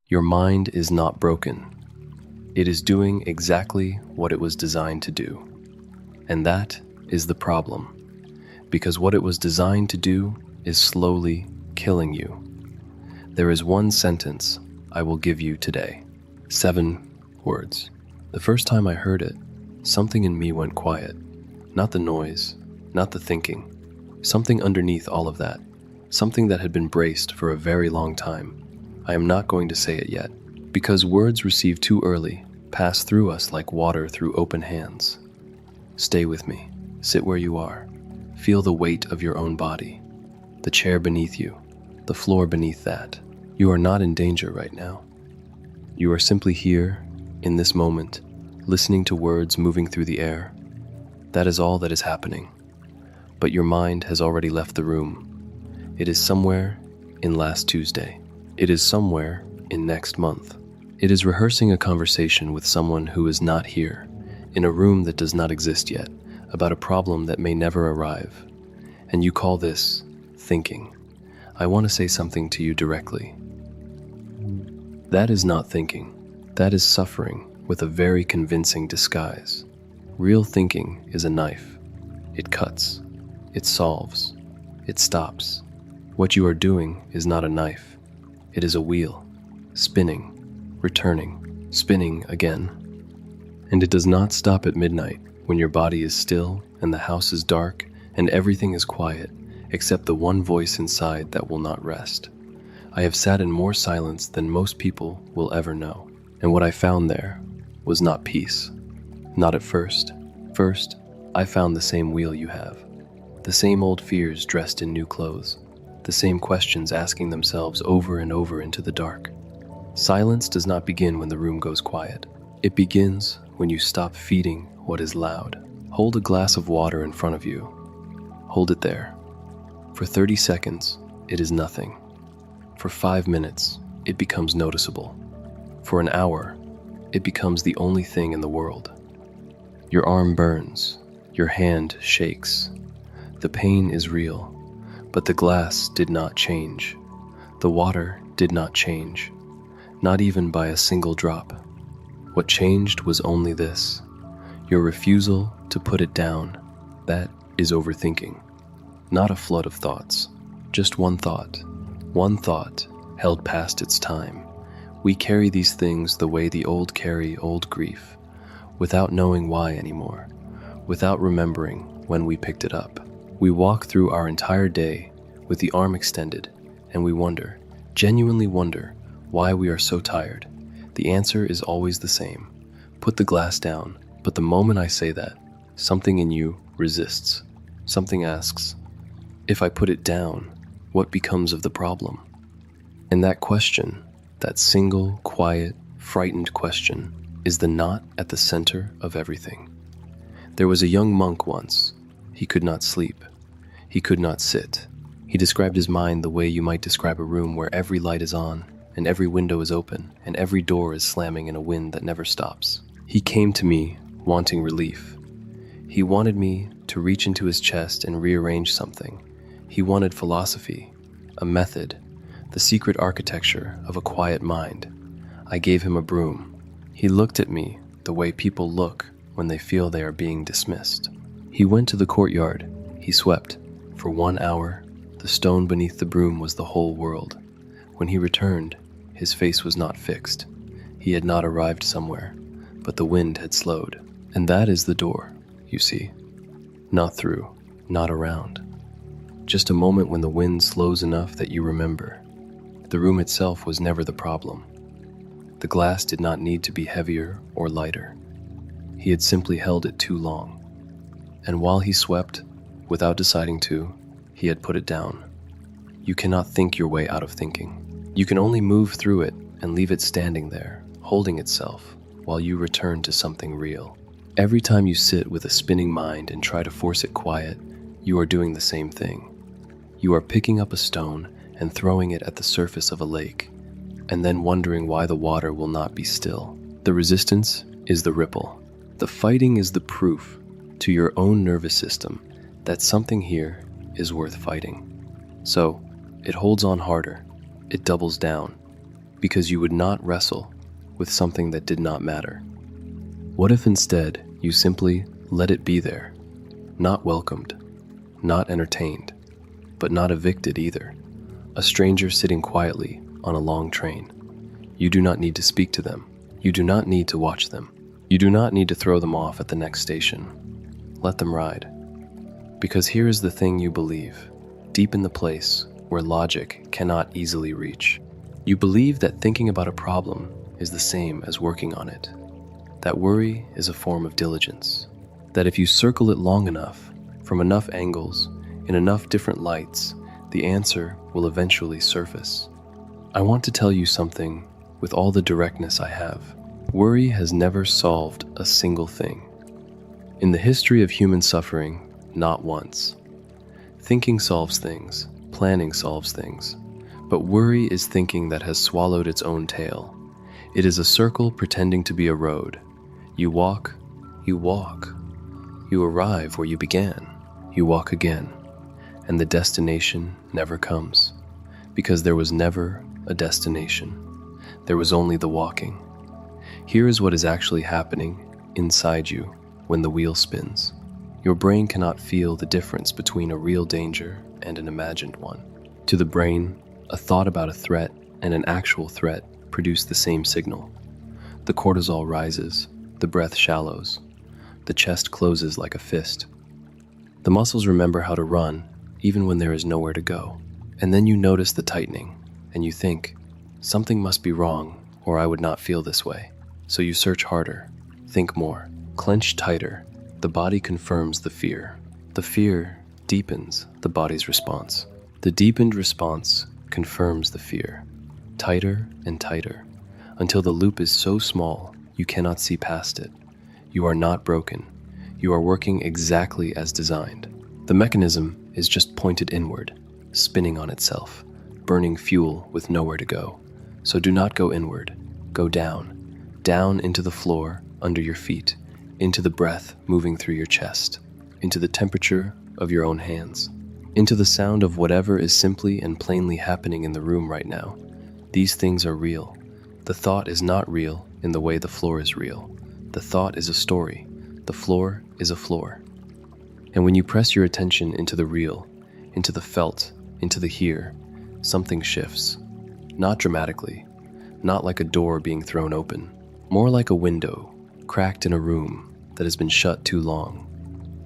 Your mind is not broken. It is doing exactly what it was designed to do. And that is the problem. Because what it was designed to do is slowly killing you. There is one sentence I will give you today. 7 words. The first time I heard it, something in me went quiet. Not the noise, not the thinking. Something underneath all of that. Something that had been braced for a very long time. I am not going to say it yet, because words received too early pass through us like water through open hands. Stay with me. Sit where you are. Feel the weight of your own body. The chair beneath you. The floor beneath that. You are not in danger right now. You are simply here, in this moment, listening to words moving through the air. That is all that is happening. But your mind has already left the room. It is somewhere in last Tuesday. It is somewhere in next month. It is rehearsing a conversation with someone who is not here, in a room that does not exist yet, about a problem that may never arrive. And you call this thinking. I want to say something to you directly. That is not thinking. That is suffering with a very convincing disguise. Real thinking is a knife. It cuts. It solves. It stops. What you are doing is not a knife. It is a wheel, spinning, returning, spinning again. And it does not stop at midnight when your body is still and the house is dark and everything is quiet except the one voice inside that will not rest. I have sat in more silence than most people will ever know. And what I found there was not peace. Not at first. First, I found the same wheel you have. The same old fears dressed in new clothes. The same questions asking themselves over and over into the dark. Silence does not begin when the room goes quiet. It begins when you stop feeding what is loud. Hold a glass of water in front of you. Hold it there. For 30 seconds, it is nothing. For 5 minutes, it becomes noticeable. For an hour, it becomes the only thing in the world. Your arm burns. Your hand shakes. The pain is real, but the glass did not change. The water did not change. Not even by a single drop. What changed was only this: your refusal to put it down. That is overthinking. Not a flood of thoughts, just one thought held past its time. We carry these things the way the old carry old grief, without knowing why anymore, without remembering when we picked it up. We walk through our entire day with the arm extended, and we wonder, genuinely wonder, why we are so tired. The answer is always the same. Put the glass down. But the moment I say that, something in you resists. Something asks, if I put it down, what becomes of the problem? And that question, that single, quiet, frightened question, is the knot at the center of everything. There was a young monk once. He could not sleep. He could not sit. He described his mind the way you might describe a room where every light is on, and every window is open, and every door is slamming in a wind that never stops. He came to me wanting relief. He wanted me to reach into his chest and rearrange something. He wanted philosophy, a method, the secret architecture of a quiet mind. I gave him a broom. He looked at me the way people look when they feel they are being dismissed. He went to the courtyard. He swept. For 1 hour, the stone beneath the broom was the whole world. When he returned, his face was not fixed. He had not arrived somewhere, but the wind had slowed. And that is the door, you see. Not through, not around. Just a moment when the wind slows enough that you remember. The room itself was never the problem. The glass did not need to be heavier or lighter. He had simply held it too long. And while he swept, without deciding to, he had put it down. You cannot think your way out of thinking. You can only move through it and leave it standing there, holding itself, while you return to something real. Every time you sit with a spinning mind and try to force it quiet, you are doing the same thing. You are picking up a stone and throwing it at the surface of a lake, and then wondering why the water will not be still. The resistance is the ripple. The fighting is the proof to your own nervous system that something here is worth fighting. So, it holds on harder. It doubles down. because you would not wrestle with something that did not matter. What if instead you simply let it be there, not welcomed, not entertained, but not evicted either? A stranger sitting quietly on a long train. You do not need to speak to them. You do not need to watch them. You do not need to throw them off at the next station. Let them ride. Because here is the thing you believe, deep in the place where logic cannot easily reach. You believe that thinking about a problem is the same as working on it. That worry is a form of diligence. That if you circle it long enough, from enough angles, in enough different lights, the answer will eventually surface. I want to tell you something with all the directness I have. Worry has never solved a single thing. In the history of human suffering, not once. Thinking solves things, planning solves things, but worry is thinking that has swallowed its own tail. It is a circle pretending to be a road. You walk, you walk. You arrive where you began. You walk again, and the destination never comes, because there was never a destination. There was only the walking. Here is what is actually happening inside you when the wheel spins. Your brain cannot feel the difference between a real danger and an imagined one. To the brain, a thought about a threat and an actual threat produce the same signal. The cortisol rises, the breath shallows, the chest closes like a fist. The muscles remember how to run even when there is nowhere to go. And then you notice the tightening, and you think, something must be wrong or I would not feel this way. So you search harder, think more, clench tighter. The body confirms the fear. The fear deepens the body's response. The deepened response confirms the fear. Tighter and tighter, until the loop is so small you cannot see past it. You are not broken. You are working exactly as designed. The mechanism is just pointed inward, spinning on itself, burning fuel with nowhere to go. So do not go inward. Go down. Down into the floor under your feet, into the breath moving through your chest, into the temperature of your own hands, into the sound of whatever is simply and plainly happening in the room right now. These things are real. The thought is not real in the way the floor is real. The thought is a story. The floor is a floor. And when you press your attention into the real, into the felt, into the here, something shifts. Not dramatically, not like a door being thrown open, more like a window cracked in a room that has been shut too long,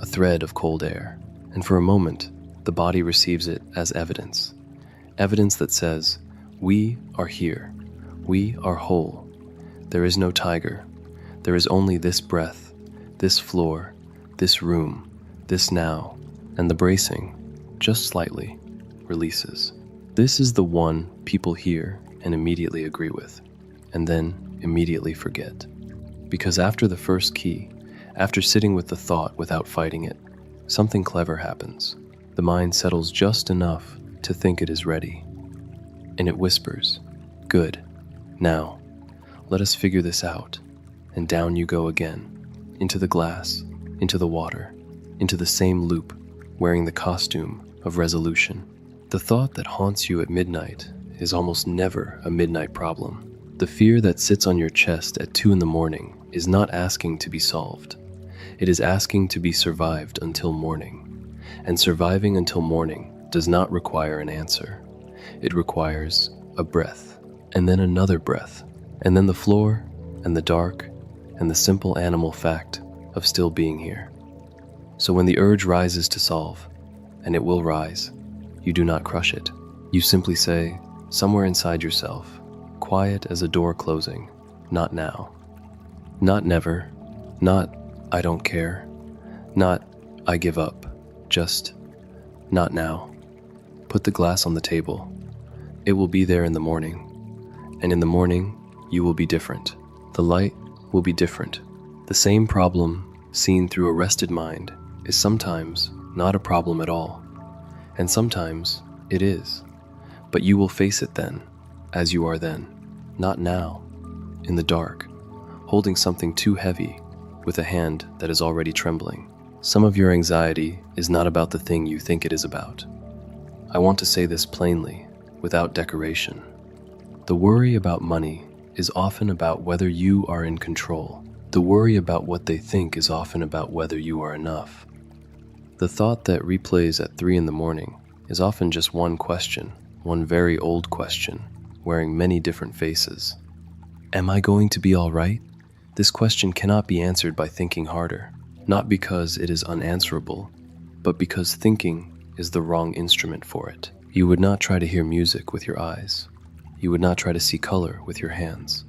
a thread of cold air. And for a moment, the body receives it as evidence. Evidence that says, we are here. We are whole. There is no tiger. There is only this breath, this floor, this room, this now, and the bracing, just slightly, releases. This is the one people hear and immediately agree with, and then immediately forget. Because after the first key, after sitting with the thought without fighting it, something clever happens. The mind settles just enough to think it is ready. And it whispers, good, now, let us figure this out. And down you go again, into the glass, into the water, into the same loop, wearing the costume of resolution. The thought that haunts you at midnight is almost never a midnight problem. The fear that sits on your chest at 2 a.m. is not asking to be solved. It is asking to be survived until morning. And surviving until morning does not require an answer. It requires a breath, and then another breath, and then the floor, and the dark, and the simple animal fact of still being here. So when the urge rises to solve, and it will rise, you do not crush it. You simply say, somewhere inside yourself, quiet as a door closing, not now. Not never, not I don't care, not I give up, just not now. Put the glass on the table. It will be there in the morning. And in the morning, you will be different. The light will be different. The same problem seen through a rested mind is sometimes not a problem at all. And sometimes it is. But you will face it then, as you are then, not now, in the dark, holding something too heavy with a hand that is already trembling. Some of your anxiety is not about the thing you think it is about. I want to say this plainly, without decoration. The worry about money is often about whether you are in control. The worry about what they think is often about whether you are enough. The thought that replays at 3 in the morning is often just one question, one very old question, wearing many different faces. Am I going to be all right? This question cannot be answered by thinking harder, not because it is unanswerable, but because thinking is the wrong instrument for it. You would not try to hear music with your eyes. You would not try to see color with your hands.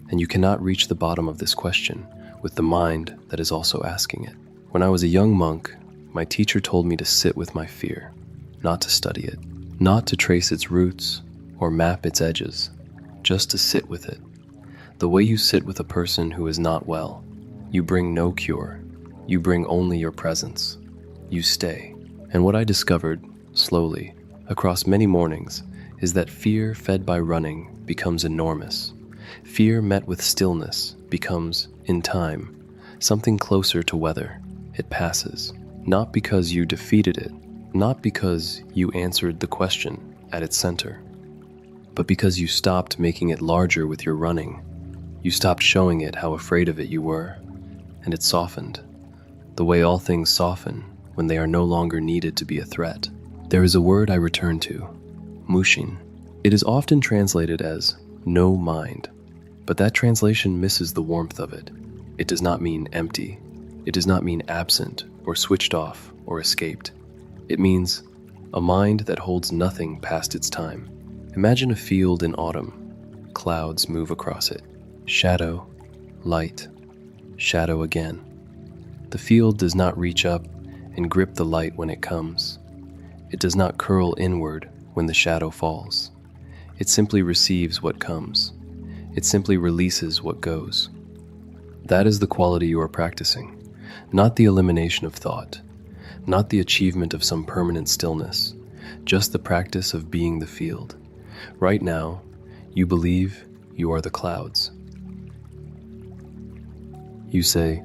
And you cannot reach the bottom of this question with the mind that is also asking it. When I was a young monk, my teacher told me to sit with my fear, not to study it, not to trace its roots or map its edges, just to sit with it. The way you sit with a person who is not well, you bring no cure. You bring only your presence. You stay. And what I discovered, slowly, across many mornings, is that fear fed by running becomes enormous. Fear met with stillness becomes, in time, something closer to weather. It passes, not because you defeated it, not because you answered the question at its center, but because you stopped making it larger with your running. You stopped showing it how afraid of it you were, and it softened, the way all things soften when they are no longer needed to be a threat. There is a word I return to, mushin. It is often translated as no mind, but that translation misses the warmth of it. It does not mean empty. It does not mean absent or switched off or escaped. It means a mind that holds nothing past its time. Imagine a field in autumn. Clouds move across it. Shadow, light, shadow again. The field does not reach up and grip the light when it comes. It does not curl inward when the shadow falls. It simply receives what comes. It simply releases what goes. That is the quality you are practicing, not the elimination of thought, not the achievement of some permanent stillness, just the practice of being the field. Right now, you believe you are the clouds. You say,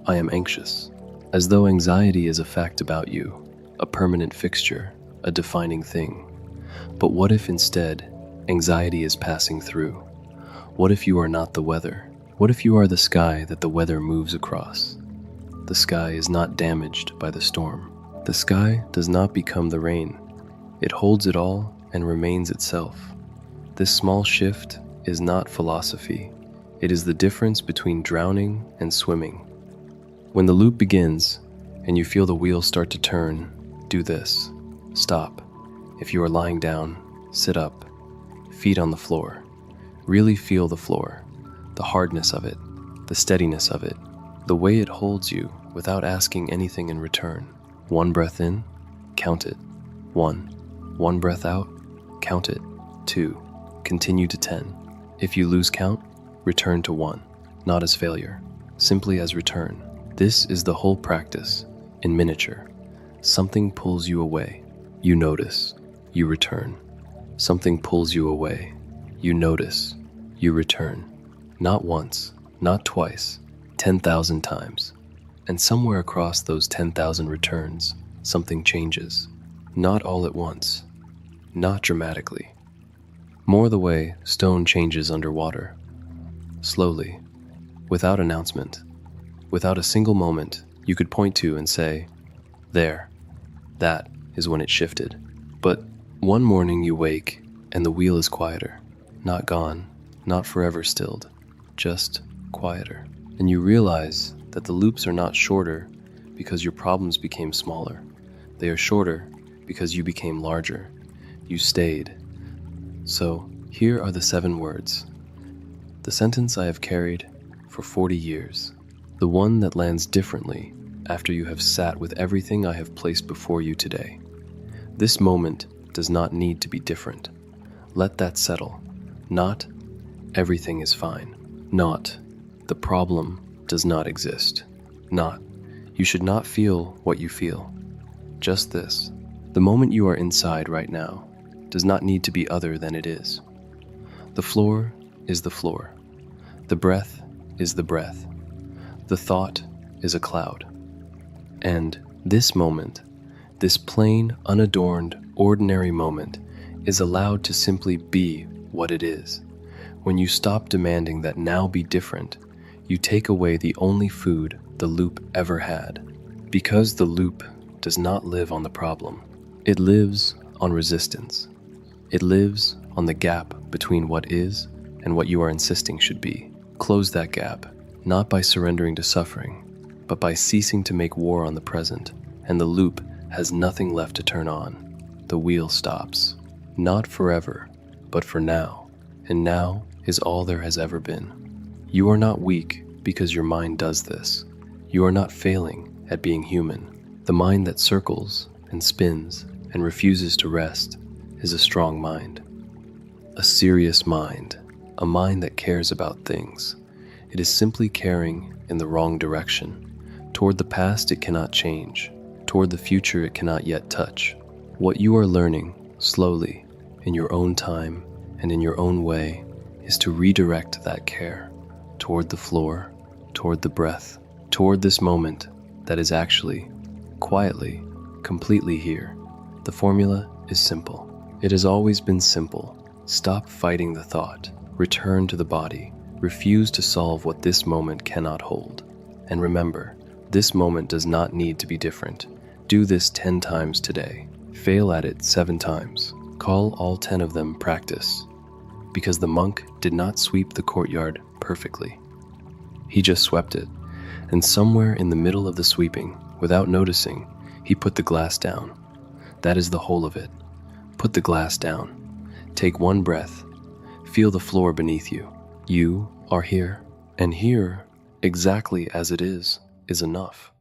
I am anxious, as though anxiety is a fact about you, a permanent fixture, a defining thing. But what if instead, anxiety is passing through? What if you are not the weather? What if you are the sky that the weather moves across? The sky is not damaged by the storm. The sky does not become the rain. It holds it all and remains itself. This small shift is not philosophy. It is the difference between drowning and swimming. When the loop begins and you feel the wheels start to turn, do this. Stop. If you are lying down, sit up. Feet on the floor. Really feel the floor, the hardness of it, the steadiness of it, the way it holds you without asking anything in return. 1 breath in, count it. 1. 1 breath out, count it. 2. Continue to 10. If you lose count, return to 1, not as failure, simply as return. This is the whole practice, in miniature. Something pulls you away. You notice. You return. Something pulls you away. You notice. You return. Not once, not twice, 10,000 times. And somewhere across those 10,000 returns, something changes. Not all at once. Not dramatically. More the way stone changes underwater. Slowly, without announcement, without a single moment you could point to and say, there, that is when it shifted. But one morning you wake and the wheel is quieter, not gone, not forever stilled, just quieter. And you realize that the loops are not shorter because your problems became smaller. They are shorter because you became larger. You stayed. So here are the 7 words. The sentence I have carried for 40 years. The one that lands differently after you have sat with everything I have placed before you today. This moment does not need to be different. Let that settle. Not, everything is fine. Not, the problem does not exist. Not, you should not feel what you feel. Just this. The moment you are inside right now does not need to be other than it is. The floor is the floor. The breath is the breath. The thought is a cloud. And this moment, this plain, unadorned, ordinary moment, is allowed to simply be what it is. When you stop demanding that now be different, you take away the only food the loop ever had. Because the loop does not live on the problem. It lives on resistance. It lives on the gap between what is and what you are insisting should be. Close that gap, not by surrendering to suffering, but by ceasing to make war on the present, and the loop has nothing left to turn on. The wheel stops. Not forever, but for now, and now is all there has ever been. You are not weak because your mind does this. You are not failing at being human. The mind that circles and spins and refuses to rest is a strong mind. A serious mind, a mind that cares about things. It is simply caring in the wrong direction. Toward the past it cannot change. Toward the future it cannot yet touch. What you are learning, slowly, in your own time and in your own way, is to redirect that care toward the floor, toward the breath, toward this moment that is actually, quietly, completely here. The formula is simple. It has always been simple. Stop fighting the thought. Return to the body. Refuse to solve what this moment cannot hold. And remember, this moment does not need to be different. Do this 10 times today. Fail at it 7 times. Call all 10 of them practice. Because the monk did not sweep the courtyard perfectly. He just swept it, and somewhere in the middle of the sweeping, without noticing, he put the glass down. That is the whole of it. Put the glass down. Take one breath. Feel the floor beneath you. You are here, and here, exactly as it is enough.